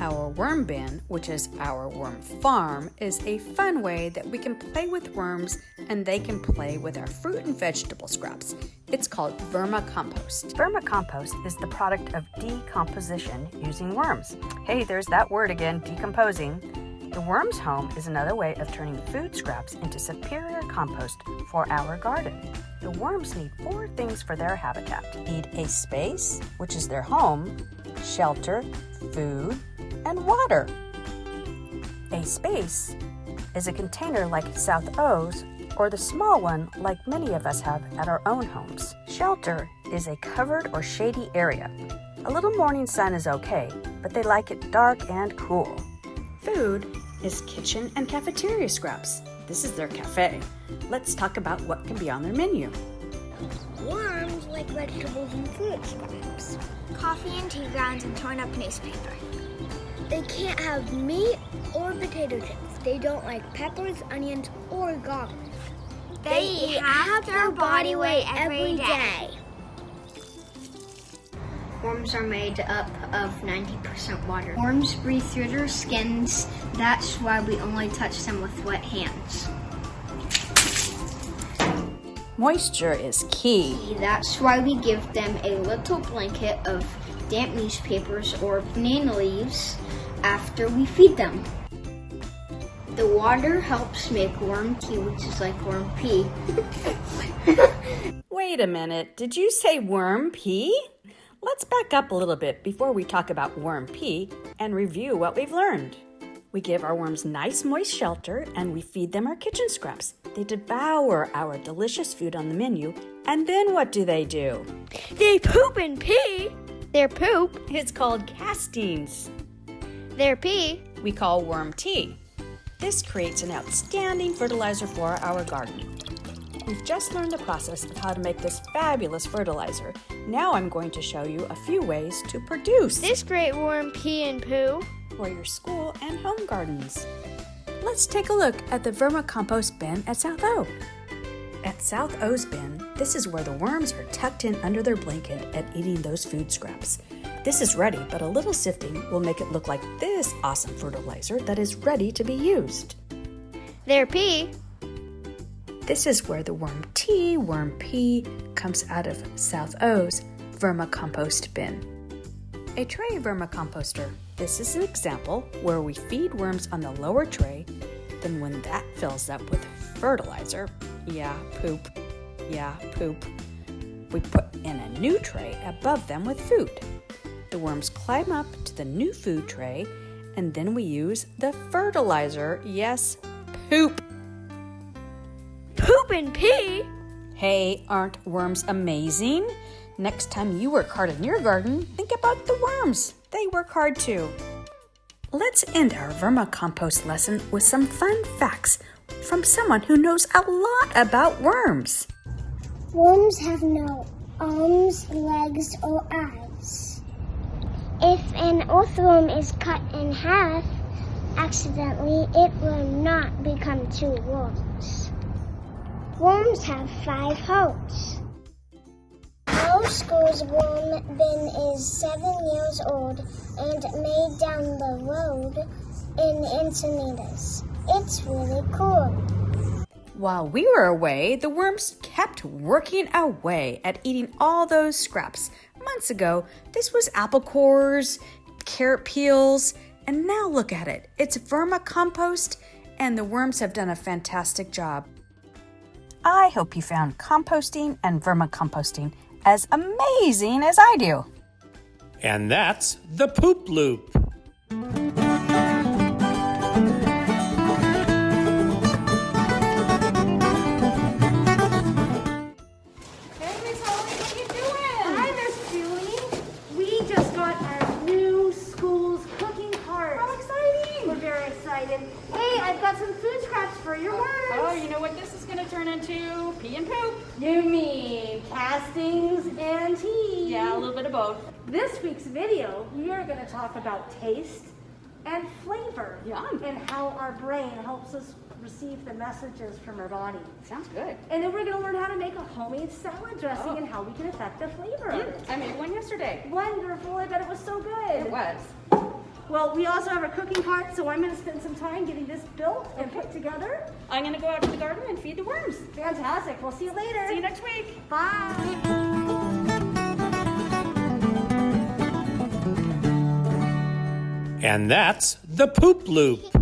Our worm bin, which is our worm farm, is a fun way that we can play with worms and they can play with our fruit and vegetable scraps. It's called vermicompost. Vermicompost is the product of decomposition using worms. Hey, there's that word again, decomposing. The worm's home is another way of turning food scraps into superior compost for our garden. The worms need 4 things for their habitat. Need a space, which is their home, shelter, food, and water. A space is a container like South O's or the small one like many of us have at our own homes. Shelter is a covered or shady area. A little morning sun is okay, but they like it dark and cool. Food is kitchen and cafeteria scraps. This is their cafe. Let's talk about what can be on their menu. Worms like vegetables and fruit scraps. Coffee and tea grounds and torn up newspaper. They can't have meat or potato chips. They don't like peppers, onions, or garlic. They eat half their body weight every day. Worms are made up of 90% water. Worms breathe through their skins. That's why we only touch them with wet hands. Moisture is key. That's why we give them a little blanket of damp newspapers or banana leaves after we feed them. The water helps make worm tea, which is like worm pee. Wait a minute, did you say worm pee? Let's back up a little bit before we talk about worm pee and review what we've learned. We give our worms nice moist shelter and we feed them our kitchen scraps. They devour our delicious food on the menu, and then what do? They poop and pee. Their poop It's called castings. Their pee We call worm tea. This creates an outstanding fertilizer for our garden. We've just learned the process of how to make this fabulous fertilizer. Now I'm going to show you a few ways to produce this great worm pee and poo. for your school and home gardens. Let's take a look at the vermicompost bin at South O. At South O's bin, this is where the worms are tucked in under their blanket and eating those food scraps. This is ready, but a little sifting will make it look like this awesome fertilizer that is ready to be used. Their pee This is where the worm tea, worm pee comes out of South O's vermicompost bin. A tray vermicomposter. This is an example where we feed worms on the lower tray, then when that fills up with fertilizer, poop, we put in a new tray above them with food. The worms climb up to the new food tray, and then we use the fertilizer, poop. poop and pee. Hey, aren't worms amazing? Next time you work hard in your garden, think about the worms. They work hard too. Let's end our vermicompost lesson with some fun facts from someone who knows a lot about worms. Worms have no arms, legs, or eyes. If an earthworm is cut in half accidentally, it will not become 2 worms. Worms have 5 holes. Our school's worm bin is 7 years old and made down the road in Encinitas. It's really cool. While we were away, the worms kept working away at eating all those scraps. Months ago, this was apple cores, carrot peels, and now look at it. It's vermicompost, and the worms have done a fantastic job. I hope you found composting and vermicomposting as amazing as I do. And that's the Poop Loop. Hey, I've got some food scraps for your worms. Oh, you know what this is going to turn into? Pee and poop. You mean castings and tea? Yeah, a little bit of both. This week's video, we are going to talk about taste and flavor. Yum. And how our brain helps us receive the messages from our body. Sounds good. And then we're going to learn how to make a homemade salad dressing and how we can affect the flavor of it. I made one yesterday. Wonderful. I bet it was so good. It was. Well, we also have a cooking pot, so I'm going to spend some time getting this built and put together. I'm going to go out to the garden and feed the worms. Fantastic. We'll see you later. See you next week. Bye. And that's the Poop Loop.